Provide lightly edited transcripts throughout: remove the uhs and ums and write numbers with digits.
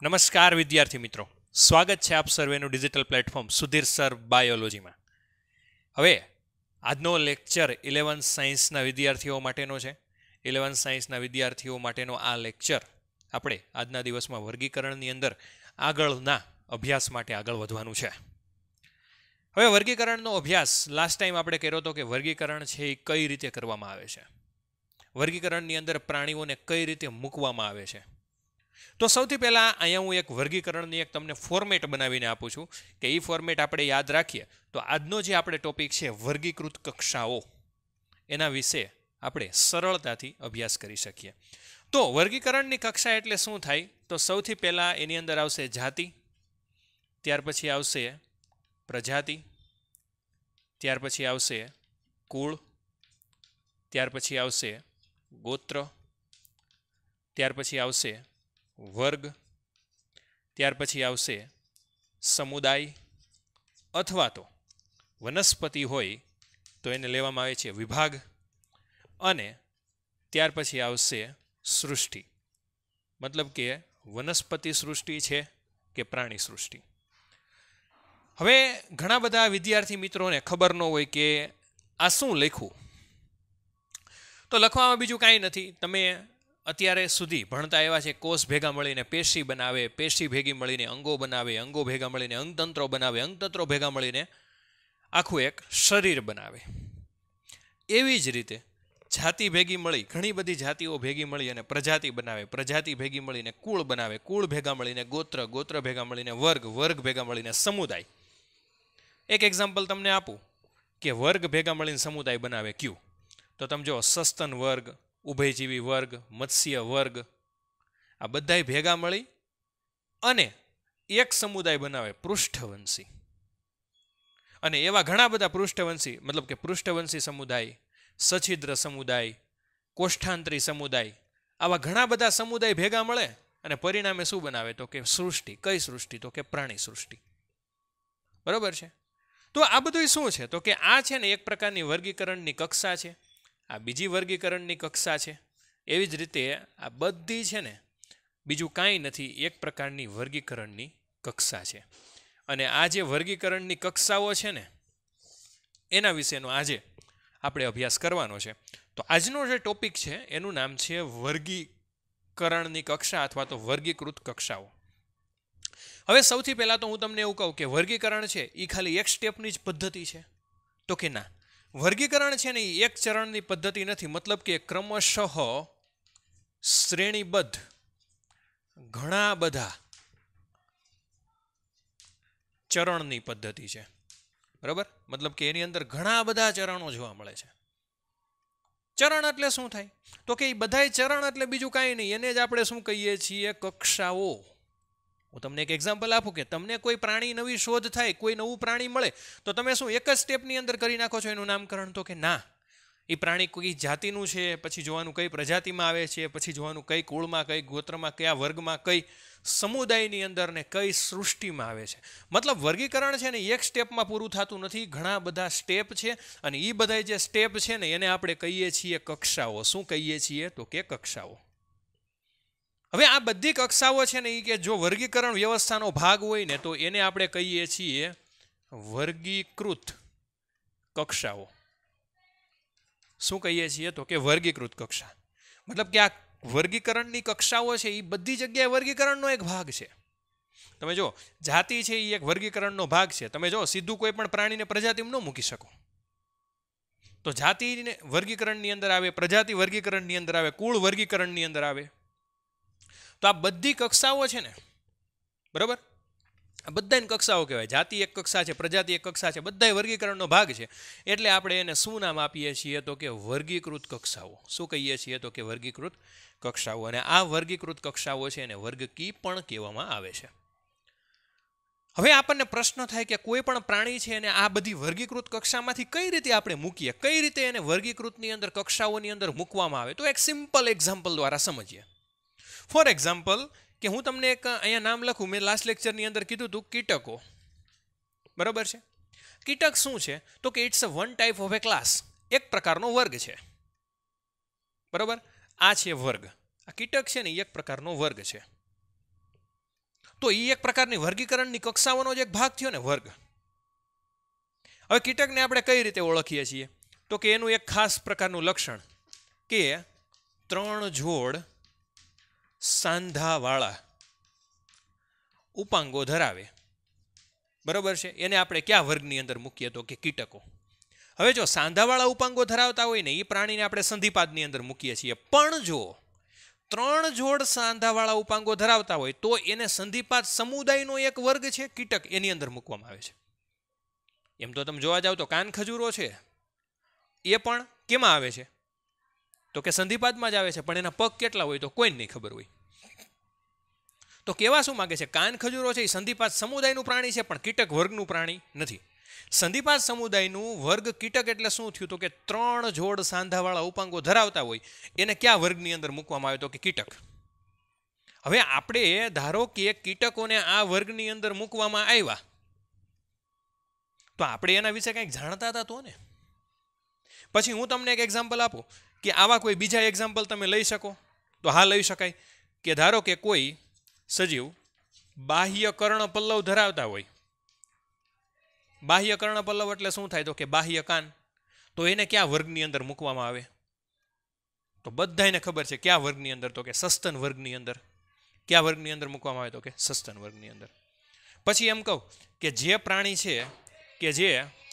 નમસ્કાર વિદ્યાર્થી મિત્રો, સ્વાગત છે આપ સર્વેનું ડિજિટલ પ્લેટફોર્મ સુધીર સર બાયોલોજીમાં. હવે આજનો લેક્ચર 11th સાયન્સના વિદ્યાર્થીઓ માટેનો છે. 11th સાયન્સના વિદ્યાર્થીઓ માટેનો આ લેક્ચર આપણે આજના દિવસમાં વર્ગીકરણની અંદર આગળના અભ્યાસ માટે આગળ વધવાનું છે. હવે વર્ગીકરણનો અભ્યાસ લાસ્ટ ટાઈમ આપણે કર્યો હતો કે વર્ગીકરણ છે એ કઈ રીતે કરવામાં આવે છે, વર્ગીકરણની અંદર પ્રાણીઓને કઈ રીતે મૂકવામાં આવે છે. તો સૌથી પહેલાં અહીંયા હું એક વર્ગીકરણની એક તમને ફોર્મેટ બનાવીને આપું છું કે એ ફોર્મેટ આપણે યાદ રાખીએ તો આજનો જે આપણે ટોપિક છે વર્ગીકૃત કક્ષાઓ, એના વિશે આપણે સરળતાથી અભ્યાસ કરી શકીએ. તો વર્ગીકરણની કક્ષા એટલે શું થાય? તો સૌથી પહેલાં એની અંદર આવશે જાતિ, ત્યાર પછી આવશે પ્રજાતિ, ત્યાર પછી આવશે કુળ, ત્યાર પછી આવશે ગોત્ર, ત્યાર પછી આવશે વર્ગ, ત્યાર પછી આવશે સમુદાય અથવા તો વનસ્પતિ હોય તો એને લેવામાં આવે છે વિભાગ, અને ત્યાર પછી આવશે સૃષ્ટિ, મતલબ કે વનસ્પતિ સૃષ્ટિ છે કે પ્રાણી સૃષ્ટિ. હવે ઘણા બધા વિદ્યાર્થી મિત્રોને ખબર ન હોય કે આ શું લખવું. તો લખવામાં બીજું કાંઈ નથી. તમે અત્યારે સુધી ભણતા એવા છે કોષ ભેગા મળીને પેશી બનાવે, પેશી ભેગી મળીને અંગો બનાવે, અંગો ભેગા મળીને અંગતંત્રો બનાવે, અંગતંત્રો ભેગા મળીને આખું એક શરીર બનાવે. એવી જ રીતે જાતિ ભેગી મળી, ઘણી બધી જાતિઓ ભેગી મળી અને પ્રજાતિ બનાવે, પ્રજાતિ ભેગી મળીને કુળ બનાવે, કુળ ભેગા મળીને ગોત્ર, ગોત્ર ભેગા મળીને વર્ગ, વર્ગ ભેગા મળીને સમુદાય. એક એક્ઝામ્પલ તમને આપું કે વર્ગ ભેગા મળીને સમુદાય બનાવે કયું? તો તમે જો સસ્તન વર્ગ, ઉભયજીવી વર્ગ, મત્સ્ય વર્ગ, આ બધાય ભેગા મળી અને એક સમુદાય બનાવે પૃષ્ઠવંશી. અને એવા ઘણા બધા પૃષ્ઠવંશી, મતલબ કે પૃષ્ઠવંશી સમુદાય, સછિદ્ર સમુદાય, કોષ્ઠાંતરી સમુદાય, આવા ઘણા બધા સમુદાય ભેગા મળે અને પરિણામે શું બનાવે? તો કે સૃષ્ટિ. કઈ સૃષ્ટિ? તો કે પ્રાણી સૃષ્ટિ. બરોબર છે? તો આ બધું શું છે? તો કે આ છે ને એક પ્રકારની વર્ગીકરણની કક્ષા છે, આ બીજી વર્ગીકરણની કક્ષા છે. એવી જ રીતે આ બધી છે ને બીજું કાંઈ નથી, એક પ્રકારની વર્ગીકરણની કક્ષા છે. અને આ જે વર્ગીકરણની કક્ષાઓ છે ને એના વિશેનો આજે આપણે અભ્યાસ કરવાનો છે. તો આજનો જે ટોપિક છે એનું નામ છે વર્ગીકરણની કક્ષા અથવા તો વર્ગીકૃત કક્ષાઓ. હવે સૌથી પહેલાં તો હું તમને એવું કહું કે વર્ગીકરણ છે એ ખાલી એક સ્ટેપની જ પદ્ધતિ છે? તો કે ના, વર્ગીકરણ છે ને એ એક ચરણની પદ્ધતિ નથી. મતલબ કે ક્રમશઃ શ્રેણીબદ્ધ ઘણા બધા ચરણની પદ્ધતિ છે. બરાબર? મતલબ કે એની અંદર ઘણા બધા ચરણો જોવા મળે છે. ચરણ એટલે શું થાય? તો કે એ બધાય ચરણ એટલે બીજું કાંઈ નહીં, એને જ આપણે શું કહીએ છીએ? કક્ષાઓ. હું તમને એક એક્ઝામ્પલ આપું કે તમને કોઈ પ્રાણી નવી શોધ થાય, કોઈ નવું પ્રાણી મળે તો તમે શું એક જ સ્ટેપની અંદર કરી નાખો છો એનું નામકરણ? તો કે ના, એ પ્રાણી કોઈ જાતિનું છે, પછી જોવાનું કઈ પ્રજાતિમાં આવે છે, પછી જોવાનું કઈ કુળમાં, કઈ ગોત્રમાં, કયા વર્ગમાં, કઈ સમુદાયની અંદર ને કઈ સૃષ્ટિમાં આવે છે. મતલબ વર્ગીકરણ છે ને એક સ્ટેપમાં પૂરું થતું નથી, ઘણા બધા સ્ટેપ છે અને એ બધા જે સ્ટેપ છે ને એને આપણે કહીએ છીએ કક્ષાઓ. શું કહીએ છીએ? તો કે કક્ષાઓ. હવે આ બધી કક્ષાઓ છે ને એ કે જો વર્ગીકરણ વ્યવસ્થાનો ભાગ હોય ને તો એને આપણે કહીએ છીએ વર્ગીકૃત કક્ષાઓ. શું કહીએ છીએ? તો કે વર્ગીકૃત કક્ષા. મતલબ કે આ વર્ગીકરણની કક્ષાઓ છે એ બધી જગ્યાએ વર્ગીકરણનો એક ભાગ છે. તમે જો જાતિ છે એ એક વર્ગીકરણનો ભાગ છે. તમે જો સીધું કોઈ પણ પ્રાણીને પ્રજાતિમાં ન મૂકી શકો. તો જાતિને વર્ગીકરણની અંદર આવે, પ્રજાતિ વર્ગીકરણની અંદર આવે, કુળ વર્ગીકરણની અંદર આવે. તો આ બધી કક્ષાઓ છે ને, બરાબર, આ બધાની કક્ષાઓ કહેવાય. જાતિ એક કક્ષા છે, પ્રજાતિ એક કક્ષા છે, બધા વર્ગીકરણનો ભાગ છે. એટલે આપણે એને શું નામ આપીએ છીએ? તો કે વર્ગીકૃત કક્ષાઓ. શું કહીએ છીએ? તો કે વર્ગીકૃત કક્ષાઓ. અને આ વર્ગીકૃત કક્ષાઓ છે એને વર્ગકી પણ કહેવામાં આવે છે. હવે આપણને પ્રશ્ન થાય કે કોઈ પણ પ્રાણી છે એને આ બધી વર્ગીકૃત કક્ષામાંથી કઈ રીતે આપણે મૂકીએ, કઈ રીતે એને વર્ગીકૃતની અંદર કક્ષાઓની અંદર મૂકવામાં આવે? તો એક સિમ્પલ એક્ઝામ્પલ દ્વારા સમજીએ. ફોર એક્ઝામ્પલ કે હું તમને એક અહીંયા નામ લખું. મેં લાસ્ટ લેક્ચરની અંદર કીધું હતું કીટકો. બરાબર છે? કીટક શું છે? તો કે it's a one type of a class. એક પ્રકારનો વર્ગ છે. બરાબર? આ છે વર્ગ. આ કીટક છે ને એક પ્રકારનો વર્ગ છે. તો એ એક પ્રકારની વર્ગીકરણની કક્ષાઓનો જ એક ભાગ થયો ને, વર્ગ. હવે કીટકને આપણે કઈ રીતે ઓળખીએ છીએ? તો કે એનું એક ખાસ પ્રકારનું લક્ષણ કે 3 જોડ સાંધાવાળા ઉપાંગો ધરાવે. બરોબર છે? એને આપણે કયા વર્ગની અંદર મૂકીએ? તો કે કીટકો. હવે જો સાંધાવાળા ઉપાંગો ધરાવતા હોય ને એ પ્રાણીને આપણે સંધિપાદની અંદર મૂકીએ છીએ. પણ જો 3 જોડ સાંધાવાળા ઉપાંગો ધરાવતા હોય તો એને સંધિપાદ સમુદાયનો એક વર્ગ છે કીટક, એની અંદર મૂકવામાં આવે છે. એમ તો તમે જોવા જાવ તો કાન ખજૂરો છે એ પણ કેમાં આવે છે? તો કે સંધિપાદમાં જ આવે છે. પણ એના પગ કેટલા હોય તો કોઈને નહીં ખબર હોય. તો કેવા શું માગે છે? કાન ખજૂરો છે એ સંધિપાદ સમુદાયનું પ્રાણી છે પણ કીટક વર્ગનું પ્રાણી નથી. સંધિપાદ સમુદાયનું વર્ગ કીટક એટલે શું થયું? તો કે 3 જોડ સાંધાવાળા ઉપાંગો ધરાવતા હોય એને કયા વર્ગની અંદર મૂકવામાં આવે? તો કે કીટક. હવે આપણે ધારો કે કીટકોને આ વર્ગની અંદર મૂકવામાં આવ્યા તો આપણે એના વિશે કંઈક જાણતા હતા તો ને. પછી હું તમને એક એક્ઝામ્પલ આપું કે આવા કોઈ બીજા એક્ઝામ્પલ તમે લઈ શકો તો હા લઈ શકાય. કે ધારો કે કોઈ સજીવ બાહ્ય કર્ણપલ્લવ ધરાવતા હોય. બાહ્ય કર્ણપલ્લવ એટલે શું થાય? તો કે બાહ્ય કાન. તો એને કયા વર્ગની અંદર મૂકવામાં આવે? તો બધાને ખબર છે કયા વર્ગની અંદર? તો કે સસ્તન વર્ગની અંદર. કયા વર્ગની અંદર મૂકવામાં આવે? તો કે સસ્તન વર્ગની અંદર. પછી એમ કહું કે જે પ્રાણી છે કે જે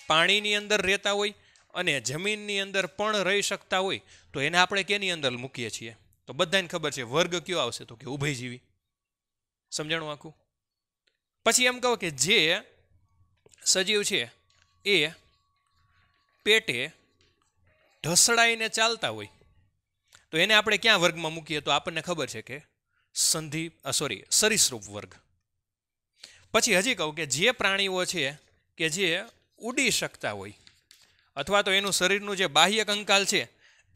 પાણીની અંદર રહેતા હોય અને જમીનની અંદર પણ રહી શકતા હોય તો એને આપણે કેની અંદર મૂકીએ છીએ? તો બધાને ખબર છે વર્ગ કયો આવશે? તો કે ઉભયજીવી. સમજાણું આખું? પછી એમ કહો કે જે સજીવ છે એ પેટે ઢસડાઈને ચાલતા હોય તો એને આપણે ક્યાં વર્ગમાં મૂકીએ? તો આપણને ખબર છે કે સરીસૃપ વર્ગ. પછી હજી કહું કે જે પ્રાણીઓ છે કે જે ઉડી શકતા હોય અથવા તો એનું શરીરનું જે બાહ્ય કંકાલ છે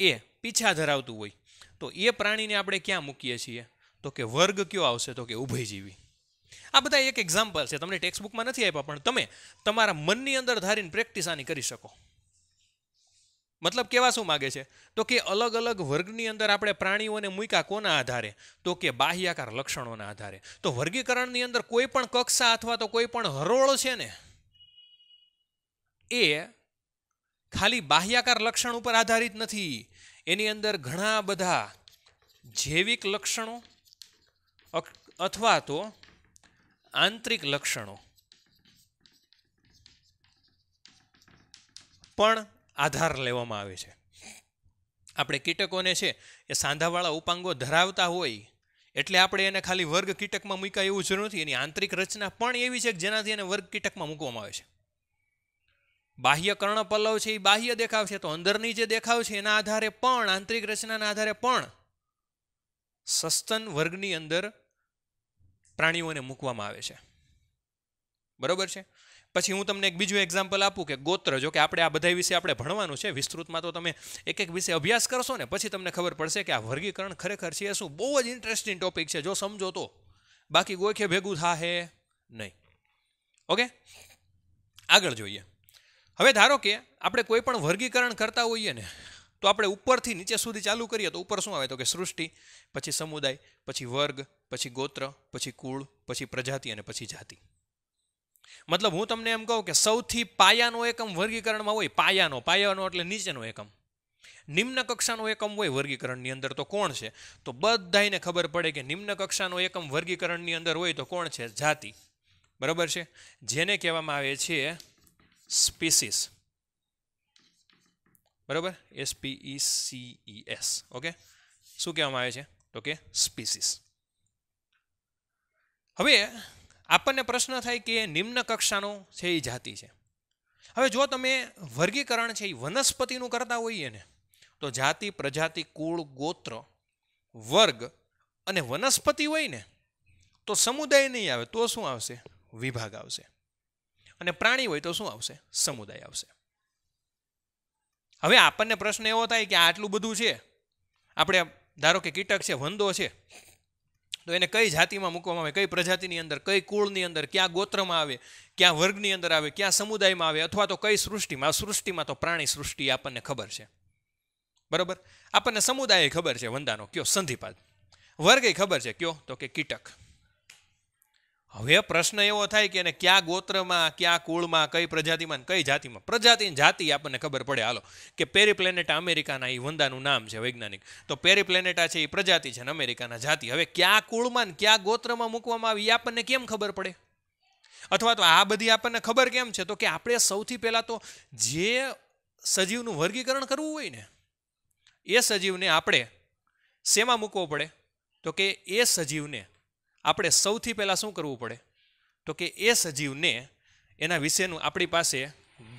એ પીછા ધરાવતું હોય તો એ પ્રાણીને આપણે ક્યાં મૂકીએ છીએ? તો કે વર્ગ કયો આવશે? તો કે ઉભયજીવી. આ બધા એક એક્ઝામ્પલ છે, તમને ટેક્સ્ટબુકમાં નથી આપ્યા પણ તમે તમારા મનની અંદર ધારીને પ્રેક્ટિસ આની કરી શકો. મતલબ કેવા શું માગે છે? તો કે અલગ અલગ વર્ગની અંદર આપણે પ્રાણીઓને મૂક્યા કોના આધારે? તો કે બાહ્યાકાર લક્ષણોના આધારે. તો વર્ગીકરણની અંદર કોઈ પણ કક્ષા અથવા તો કોઈ પણ હરોળ છે ને એ ખાલી બાહ્યાકાર લક્ષણ ઉપર આધારિત નથી. એની અંદર ઘણા બધા જૈવિક લક્ષણો અથવા તો આંતરિક લક્ષણો પણ આધાર લેવામાં આવે છે. આપણે કીટકોને છે એ સાંધાવાળા ઉપાંગો ધરાવતા હોય એટલે આપણે એને ખાલી વર્ગ કીટકમાં મૂક્યા એવું જરૂર નથી. એની આંતરિક રચના પણ એવી છે કે જેનાથી એને વર્ગ કીટકમાં મૂકવામાં આવે છે. બાહ્ય કર્ણપલ્લવ છે એ બાહ્ય દેખાવ છે તો અંદરની જે દેખાવ છે એના આધારે પણ આંતરિક રચનાના આધારે પણ સસ્તન વર્ગની અંદર પ્રાણીઓને મૂકવામાં આવે છે. બરોબર છે? પછી હું તમને એક બીજું એક્ઝામ્પલ આપું કે ગોત્ર. જો કે આપણે આ બધા વિશે આપણે ભણવાનું છે વિસ્તૃતમાં, તો તમે એક એક વિશે અભ્યાસ કરશો ને પછી તમને ખબર પડશે કે આ વર્ગીકરણ ખરેખર છે શું. બહુ જ ઇન્ટરેસ્ટિંગ ટોપિક છે જો સમજો તો, બાકી ગોખે ભેગું થાહે નહીં. ઓકે, આગળ જોઈએ. હવે ધારો કે આપણે કોઈ પણ વર્ગીકરણ કરતા હોઈએ ને તો આપણે ઉપરથી નીચે સુધી ચાલુ કરીએ તો ઉપર શું આવે? તો કે સૃષ્ટિ, પછી સમુદાય, પછી વર્ગ, પછી ગોત્ર, પછી કુળ, પછી પ્રજાતિ અને પછી જાતિ. મતલબ હું તમને એમ કહું કે સૌથી પાયાનો એકમ વર્ગીકરણમાં હોય પાયાનો એટલે નીચેનો એકમ. નિમ્ન કક્ષાનો એકમ હોય વર્ગીકરણની અંદર તો કોણ છે? તો બધાને ખબર પડે કે નિમ્ન કક્ષાનો એકમ વર્ગીકરણની અંદર હોય તો કોણ છે? જાતિ. બરાબર છે? જેને કહેવામાં આવે છે સ્પીસીસ. બરાબર? SPECES. ઓકે, શું કહેવામાં આવે છે? તો કે સ્પીસીસ. હવે આપણને પ્રશ્ન થાય કે નિમ્ન કક્ષાનો છે એ જાતિ છે. હવે જો તમે વર્ગીકરણ છે એ વનસ્પતિનું કરતા હોઈએ ને તો જાતિ, પ્રજાતિ, કુળ, ગોત્ર, વર્ગ અને વનસ્પતિ હોય ને તો સમુદાય નહીં આવે. તો શું આવશે? વિભાગ આવશે. અને પ્રાણી હોય તો શું આવશે? સમુદાય આવશે. હવે આપણને પ્રશ્ન એવો થાય કે આટલું બધું છે, આપણે ધારો કે કીટક છે, વંદો છે, તો એને કઈ જાતિમાં મૂકવામાં આવે? કઈ પ્રજાતિની અંદર? કઈ કુળની અંદર? ક્યાં ગોત્રમાં આવે? ક્યાં વર્ગની અંદર આવે? ક્યાં સમુદાયમાં આવે? અથવા તો કઈ સૃષ્ટિમાં? સૃષ્ટિમાં તો પ્રાણી સૃષ્ટિ આપણને ખબર છે. બરાબર? આપણને સમુદાય ખબર છે વંદાનો, કયો? સંધિપાદ. વર્ગ ખબર છે, કયો? તો કે કીટક. હવે પ્રશ્ન એવો થાય કે એને ક્યાં ગોત્રમાં, ક્યાં કુળમાં, કઈ પ્રજાતિમાં, કઈ જાતિમાં. પ્રજાતિ જાતિ આપણને ખબર પડે. હાલો કે પેરીપ્લેનેટા અમેરિકાના એ વંદાનું નામ છે વૈજ્ઞાનિક, તો પેરીપ્લેનેટા છે એ પ્રજાતિ છે ને અમેરિકાના જાતિ. હવે ક્યાં કુળમાં ને ક્યાં ગોત્રમાં મૂકવામાં આવી એ આપણને કેમ ખબર પડે? અથવા તો આ બધી આપણને ખબર કેમ છે? તો કે આપણે સૌથી પહેલાં તો જે સજીવનું વર્ગીકરણ કરવું હોય ને એ સજીવને આપણે શેમાં મૂકવો પડે? તો કે એ સજીવને આપણે સૌથી પહેલાં શું કરવું પડે? તો કે એ સજીવને એના વિશેનું આપણી પાસે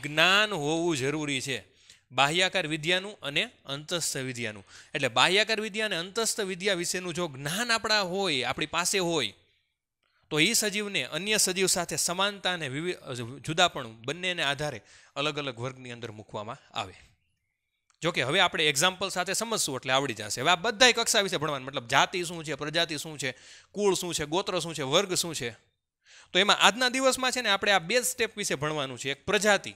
જ્ઞાન હોવું જરૂરી છે, બાહ્યાકાર વિદ્યાનું અને અંતસ્થ વિદ્યાનું. એટલે બાહ્યાકાર વિદ્યા અને અંતસ્થ વિદ્યા વિશેનું જો જ્ઞાન આપણી પાસે હોય તો એ સજીવને અન્ય સજીવ સાથે સમાનતા અને જુદાપણું બંનેને આધારે અલગ અલગ વર્ગની અંદર મૂકવામાં આવે. જોકે હવે આપણે એક્ઝામ્પલ સાથે સમજશું એટલે આવડી જશે. હવે આ બધાય કક્ષા વિશે ભણવાનું, મતલબ જાતિ શું છે, પ્રજાતિ શું છે, કુળ શું છે, ગોત્ર શું છે, વર્ગ શું છે. તો એમાં આજના દિવસમાં છે ને આપણે આ બે સ્ટેપ વિશે ભણવાનું છે, એક પ્રજાતિ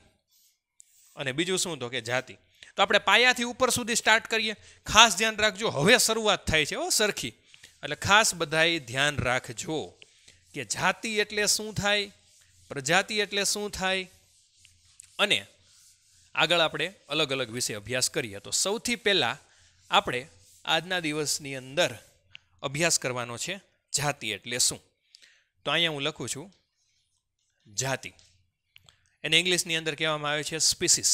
અને બીજું શું તો કે જાતિ. તો આપણે પાયાથી ઉપર સુધી સ્ટાર્ટ કરીએ. ખાસ ધ્યાન રાખજો, હવે શરૂઆત થાય છે સરખી, એટલે ખાસ બધાય ધ્યાન રાખજો કે જાતિ એટલે શું થાય, પ્રજાતિ એટલે શું થાય, અને આગળ આપણે અલગ અલગ વિશે અભ્યાસ કરીએ. તો સૌથી પહેલાં આપણે આજના દિવસની અંદર અભ્યાસ કરવાનો છે જાતિ એટલે શું. તો અહીંયા હું લખું છું જાતિ, એને ઇંગ્લિશની અંદર કહેવામાં આવે છે સ્પીસીસ,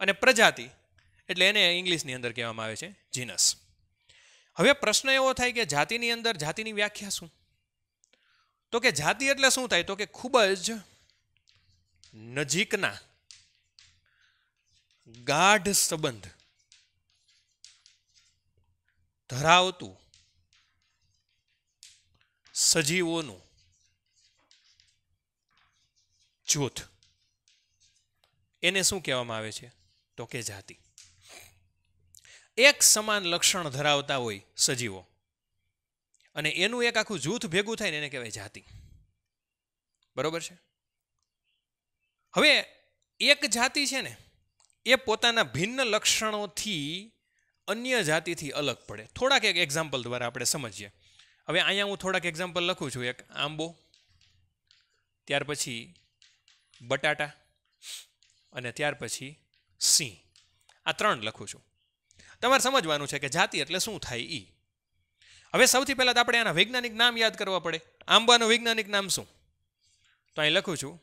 અને પ્રજાતિ એટલે એને ઇંગ્લિશની અંદર કહેવામાં આવે છે જીનસ. હવે પ્રશ્ન એવો થાય કે જાતિની અંદર જાતિની વ્યાખ્યા શું? તો કે જાતિ એટલે શું થાય? તો કે ખૂબ જ નજીકના ગાઢ સંબંધ ધરાવતું સજીવોનું જૂથ, એને શું કહેવામાં આવે છે? તો કે જાતિ. એક સમાન લક્ષણ ધરાવતા હોય સજીવો અને એનું એક આખું જૂથ ભેગું થાય ને એને કહેવાય જાતિ. બરોબર છે? હવે એક જાતિ છે ને એ પોતાના ભિન્ન લક્ષણોથી અન્ય જાતિથી અલગ પડે. થોડાક એક એક્ઝામ્પલ દ્વારા આપણે સમજીએ. હવે અહીંયા હું થોડાક એક્ઝામ્પલ લખું છું. એક આંબો, ત્યાર પછી બટાટા અને ત્યાર પછી સિંહ. આ 3 લખું છું. તમારે સમજવાનું છે કે જાતિ એટલે શું થાય ઈ. હવે સૌથી પહેલાં તો આપણે આના વૈજ્ઞાનિક નામ યાદ કરવા પડે. આંબાનું વૈજ્ઞાનિક નામ શું? તો અહીં લખું છું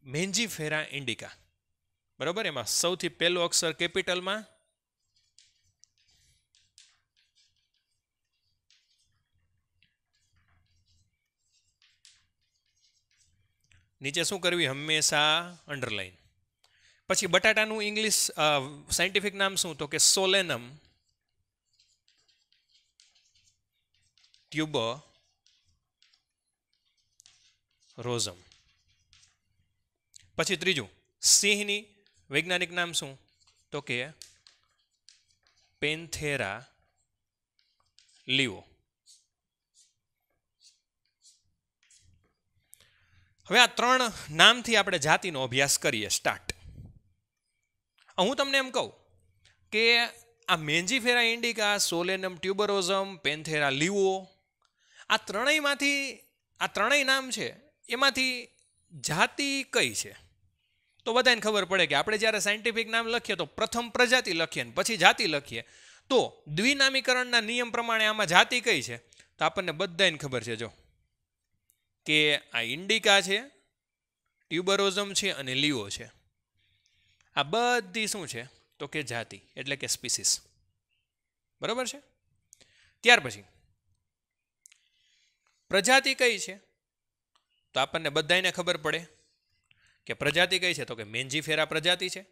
મેન્જીફેરા ઇન્ડિકા. બરાબર? એમાં સૌથી પહેલો અક્ષર કેપિટલમાં, નીચે શું કરવી? હંમેશા અંડરલાઈન. પછી બટાટાનું ઇંગ્લિશ સાયન્ટિફિક નામ શું? તો કે સોલેનમ ટ્યુબરોઝમ. પછી ત્રીજું સિંહની વૈજ્ઞાનિક નામ શું? તો કે પેન્થેરા લીવો. હવે આ 3 નામથી આપણે જાતિનો અભ્યાસ કરીએ. સ્ટાર્ટ. હું તમને એમ કહું કે આ મેન્જીફેરા ઇન્ડિકા, સોલેનમ ટ્યુબરોઝમ, પેન્થેરા લીવો, આ ત્રણેય નામ છે, એમાંથી જાતિ કઈ છે? તો બધાને ખબર પડે કે આપણે જ્યારે સાયન્ટિફિક નામ લખીએ તો પ્રથમ પ્રજાતિ લખીએ ને પછી જાતિ લખીએ. તો દ્વિનામીકરણના નિયમ પ્રમાણે આમાં જાતિ કઈ છે? તો આપણને બધાને ખબર છે જો કે આ ઇન્ડિકા છે, ટ્યુબરોઝમ છે અને લીવો છે. આ બધી શું છે? તો કે જાતિ એટલે કે સ્પીસીસ. બરાબર છે? ત્યાર પછી પ્રજાતિ કઈ છે? તો આપણને બધાને ખબર પડે કે પ્રજાતિ કઈ છે? તો કે મેન્જીફેરા પ્રજાતિ છે,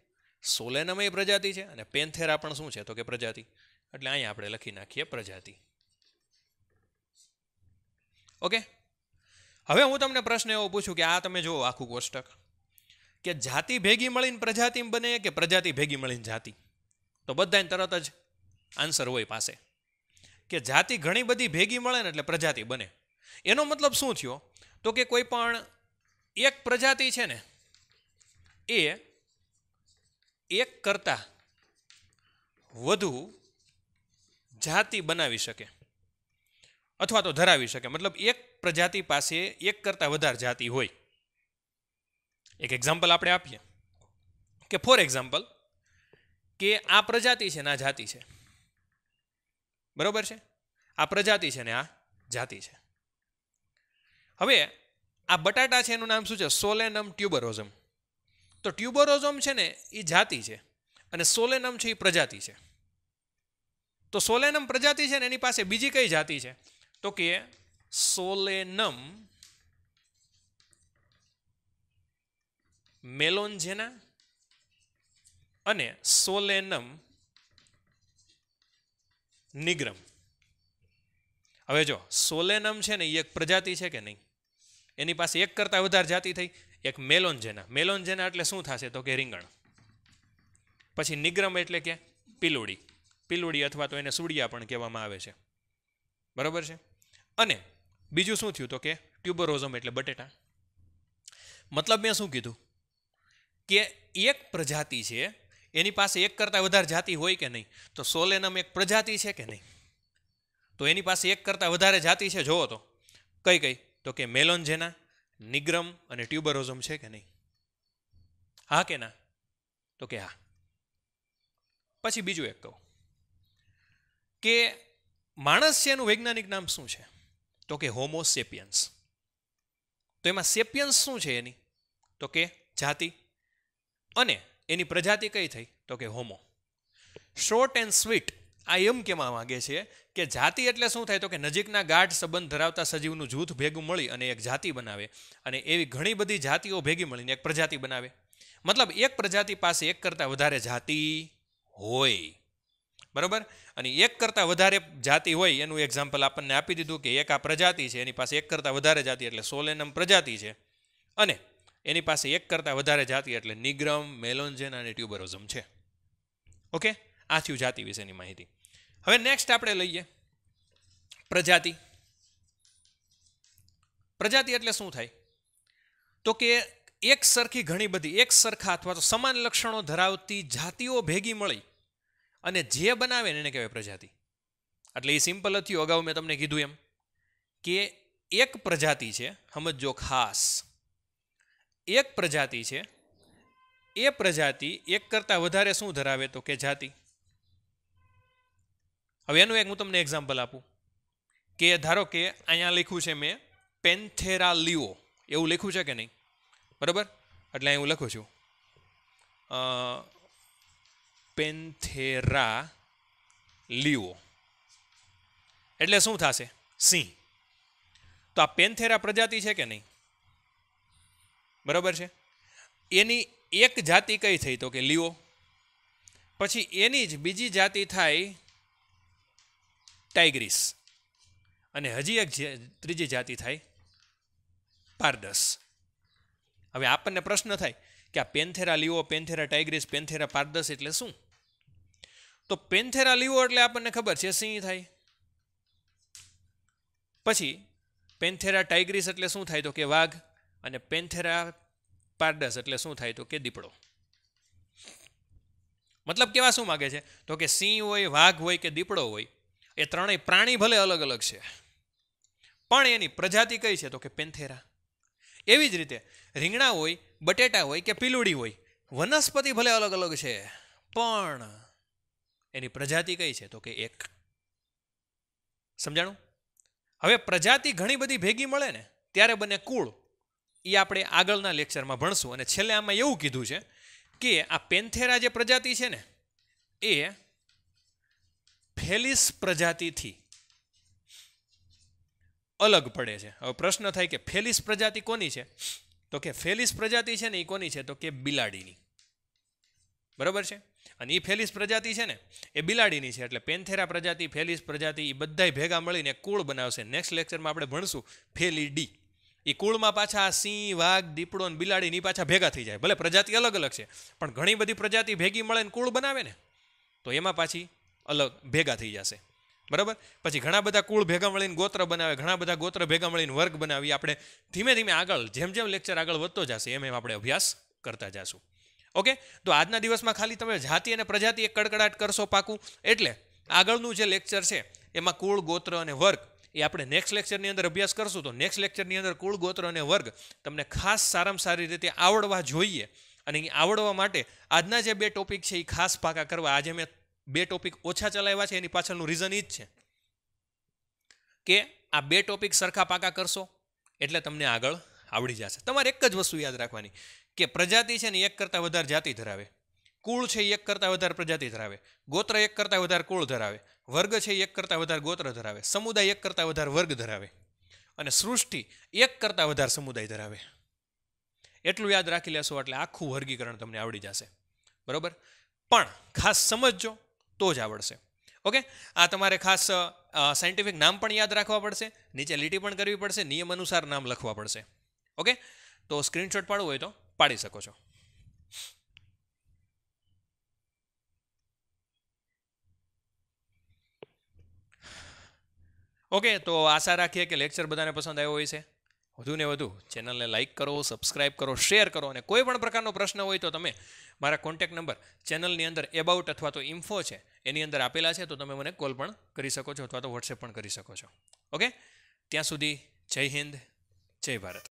સોલેનમ એ પ્રજાતિ છે અને પેન્થેરા પણ શું છે? તો કે પ્રજાતિ. એટલે અહીંયા આપણે લખી નાખીએ પ્રજાતિ. ઓકે. હવે હું તમને પ્રશ્ન એવો પૂછું કે આ તમે જુઓ આખું કોષ્ટક, કે જાતિ ભેગી મળીને પ્રજાતિ બને કે પ્રજાતિ ભેગી મળીને જાતિ? તો બધાને તરત જ આન્સર હોય પાસે કે જાતિ ઘણી બધી ભેગી મળે ને એટલે પ્રજાતિ બને. એનો મતલબ શું થયો? તો કે કોઈ પણ એક પ્રજાતિ છે ને એ એક કરતાં વધુ જાતિ બનાવી શકે. અથવા તો ધરાવી શકે, મતલબ એક પ્રજાતિ પાસે એક કરતાં વધારે જાતિ હોય. એક એક્ઝામ્પલ આપણે આપીએ કે ફોર એક્ઝામ્પલ કે આ પ્રજાતિ છે ને આ જાતિ છે, બરોબર છે? આ પ્રજાતિ છે ને આ જાતિ છે. હવે આ બટાટા છે એનું નામ શું છે? સોલેનમ ટ્યુબરોઝમ. તો ટ્યુબરોઝમ છે ને એ જાતિ છે અને સોલેનમ છે એ પ્રજાતિ છે. તો સોલેનમ પ્રજાતિ છે ને એની પાસે બીજી કઈ જાતિ છે? તો કે સોલેનમ મેલોન્જેના અને સોલેનમ નિગ્રમ. હવે જો સોલેનમ છે ને એ એક પ્રજાતિ છે કે નહીં? એની પાસે એક કરતાં વધારે જાતિ થઈ. એક મેલોન્જેના. મેલોન્જેના એટલે શું થશે? તો કે રીંગણ. પછી નિગ્રમ એટલે કે પીલુડી. પીલુડી અથવા તો એને સુડિયા પણ કહેવામાં આવે છે, બરોબર છે? અને બીજું શું થયું? તો કે ટ્યુબરોઝમ એટલે બટેટા. મતલબ મેં શું કીધું કે એક પ્રજાતિ છે એની પાસે એક કરતાં વધારે જાતિ હોય કે નહીં? તો સોલેનમ એક પ્રજાતિ છે કે નહીં? તો એની પાસે એક કરતાં વધારે જાતિ છે. જોવો તો કઈ કઈ? તો કે મેલોન્જેના, નિગ્રમ અને ટ્યુબરોઝમ છે કે નહીં? હા કે ના? તો કે હા. પછી બીજું એક કહું કે માણસ છે એનું વૈજ્ઞાનિક નામ શું છે? તો કે હોમો સેપિયન્સ. તો એમાં સેપિયન્સ શું છે એની? તો કે જાતિ. અને એની પ્રજાતિ કઈ થઈ? તો કે હોમો. શોર્ટ એન્ડ સ્વીટ આ એમ કહેવા માંગે છે કે જાતિ એટલે શું થાય? તો કે નજીકના ગાઢ સંબંધ ધરાવતા સજીવનું જૂથ ભેગું મળી અને એક જાતિ બનાવે, અને એવી ઘણી બધી જાતિઓ ભેગી મળીને એક પ્રજાતિ બનાવે. મતલબ એક પ્રજાતિ પાસે એક કરતાં વધારે જાતિ હોય, બરોબર? અને એક કરતાં વધારે જાતિ હોય એનું એક્ઝામ્પલ આપણને આપી દીધું કે એક આ પ્રજાતિ છે એની પાસે એક કરતાં વધારે જાતિ એટલે સોલેનમ પ્રજાતિ છે, અને એની પાસે એક કરતાં વધારે જાતિ એટલે નિગ્રમ, મેલોન્જેન અને ટ્યુબરોઝમ છે. ઓકે, આ થયું જાતિ વિશેની માહિતી. હવે નેક્સ્ટ આપણે લઈએ પ્રજાતિ. પ્રજાતિ એટલે શું થાય? તો કે એક સરખી ઘણી બધી એક સરખા અથવા તો સમાન લક્ષણો ધરાવતી જાતિઓ ભેગી મળી અને જે બનાવે ને એને કહેવાય પ્રજાતિ. એટલે એ સિમ્પલ જ થયું. અગાઉ મેં તમને કીધું એમ કે એક પ્રજાતિ છે, સમજો ખાસ એક પ્રજાતિ છે, એ પ્રજાતિ એક કરતાં વધારે શું ધરાવે? તો કે જાતિ. હવે એનું એક હું તમને એક્ઝામ્પલ આપું કે ધારો કે અહીંયા લખ્યું છે મેં પેન્થેરા લીઓ, એવું લખ્યું છે કે નહીં? બરાબર? એટલે અહીં હું લખું છું પેન્થેરા લીઓ એટલે શું થશે? સિંહ. તો આ પેન્થેરા પ્રજાતિ છે કે નહીં? બરાબર છે? એની એક જાતિ કઈ થઈ? તો કે લીઓ. પછી એની જ બીજી જાતિ થાય ટાઇગ્રીસ, અને હજી એક ત્રીજી જાતિ થાય પારડસ. હવે આપણને પ્રશ્ન થાય કે આ પેન્થેરા લીઓ, પેન્થેરા ટાઇગ્રીસ, પેન્થેરા પારડસ એટલે શું? તો પેન્થેરા લીઓ એટલે આપણને ખબર છે સિંહ થાય. પછી પેન્થેરા ટાઇગ્રીસ એટલે શું થાય? તો કે વાઘ. અને પેન્થેરા પારડસ એટલે શું થાય? તો કે દીપડો. મતલબ કેવા શું માગે છે? તો કે સિંહ હોય, વાઘ હોય કે દીપડો હોય, એ ત્રણેય પ્રાણી ભલે અલગ અલગ છે પણ એની પ્રજાતિ કઈ છે? તો કે પેન્થેરા. એવી જ રીતે રીંગણા હોય, બટેટા હોય કે પીલુડી હોય, વનસ્પતિ ભલે અલગ અલગ છે પણ એની પ્રજાતિ કઈ છે? તો કે એક. સમજાણું? હવે પ્રજાતિ ઘણી બધી ભેગી મળે ને ત્યારે બને કુળ. એ આપણે આગળના લેક્ચરમાં ભણશું. અને છેલ્લે આમાં એવું કીધું છે કે આ પેન્થેરા જે પ્રજાતિ છે ને એ ફેલિસ પ્રજાતિથી અલગ પડે છે. હવે પ્રશ્ન થાય કે ફેલિસ પ્રજાતિ કોની છે? તો કે ફેલિસ પ્રજાતિ છે ને એ કોની છે? તો કે બિલાડીની. બરાબર છે? અને એ ફેલિસ પ્રજાતિ છે ને એ બિલાડીની છે. એટલે પેન્થેરા પ્રજાતિ, ફેલિસ પ્રજાતિ એ બધાય ભેગા મળીને કુળ બનાવશે. નેક્સ્ટ લેક્ચરમાં આપણે ભણશું ફેલિડી. એ કુળમાં પાછા સિંહ, વાઘ, દીપડો અને બિલાડી ની પાછા ભેગા થઈ જાય. ભલે પ્રજાતિ અલગ અલગ છે પણ ઘણી બધી પ્રજાતિ ભેગી મળે ને કુળ બનાવે ને તો એમાં પાછી અલગ ભેગા થઈ જશે. બરાબર? પછી ઘણા બધા કુળ ભેગા મળીને ગોત્ર બનાવે, ઘણા બધા ગોત્ર ભેગા મળીને વર્ગ બનાવી. આપણે ધીમે ધીમે આગળ જેમ જેમ લેક્ચર આગળ વધતો જશે એમ આપણે અભ્યાસ કરતા જશું. ઓકે, તો આજના દિવસમાં ખાલી તમે જાતિ અને પ્રજાતિ એક કડકડાટ કરશો પાકું. એટલે આગળનું જે લેક્ચર છે એમાં કુળ, ગોત્ર અને વર્ગ એ આપણે નેક્સ્ટ લેક્ચરની અંદર અભ્યાસ કરશું. તો નેક્સ્ટ લેક્ચરની અંદર કુળ, ગોત્ર અને વર્ગ તમને ખાસ સારામાં સારી રીતે આવડવા જોઈએ. અને એ આવડવા માટે આજના જે 2 ટોપિક છે એ ખાસ પાકા કરવા. આજે મેં 2 ટોપિક ઓછા ચલાવ્યા છે, એની પાછળનું રીઝન એ જ છે કે આ 2 ટોપિક સરખા પાકા કરશો એટલે તમને આગળ આવડી જશે. તમારે એક જ વસ્તુ યાદ રાખવાની કે પ્રજાતિ છે ને 1 કરતાં વધારે જાતિ ધરાવે, કુળ છે 1 કરતાં વધારે પ્રજાતિ ધરાવે, ગોત્ર 1 કરતાં વધારે કુળ ધરાવે, વર્ગ છે 1 કરતાં વધારે ગોત્ર ધરાવે, સમુદાય 1 કરતાં વધારે વર્ગ ધરાવે, અને સૃષ્ટિ 1 કરતાં વધારે સમુદાય ધરાવે. એટલું યાદ રાખી લેશો એટલે આખું વર્ગીકરણ તમને આવડી જશે. બરોબર? પણ ખાસ સમજજો તો જ આવડશે. ઓકે, આ તમારે ખાસ સાયન્ટિફિક નામ પણ યાદ રાખવા પડશે, નીચે લીટી પણ કરવી પડશે, નિયમ અનુસાર નામ લખવા પડશે. ઓકે, તો સ્ક્રીનશોટ પાડવું હોય તો પાડી શકો છો. ઓકે, તો આશા રાખીએ કે લેક્ચર બધાને પસંદ આવ્યો હોય છે. વધુ ને વધુ ચેનલને લાઇક કરો, સબસ્ક્રાઇબ કરો, શેર કરો, અને કોઈ પણ પ્રકારનો પ્રશ્ન હોય તો તમે મારા કોન્ટેક્ટ નંબર ચેનલની અંદર એબાઉટ અથવા તો ઇન્ફો છે એની અંદર આપેલા છે, તો તમે મને કોલ પણ કરી શકો છો અથવા તો વોટ્સએપ પણ કરી શકો છો. ઓકે, ત્યાં સુધી જય હિન્દ, જય ભારત.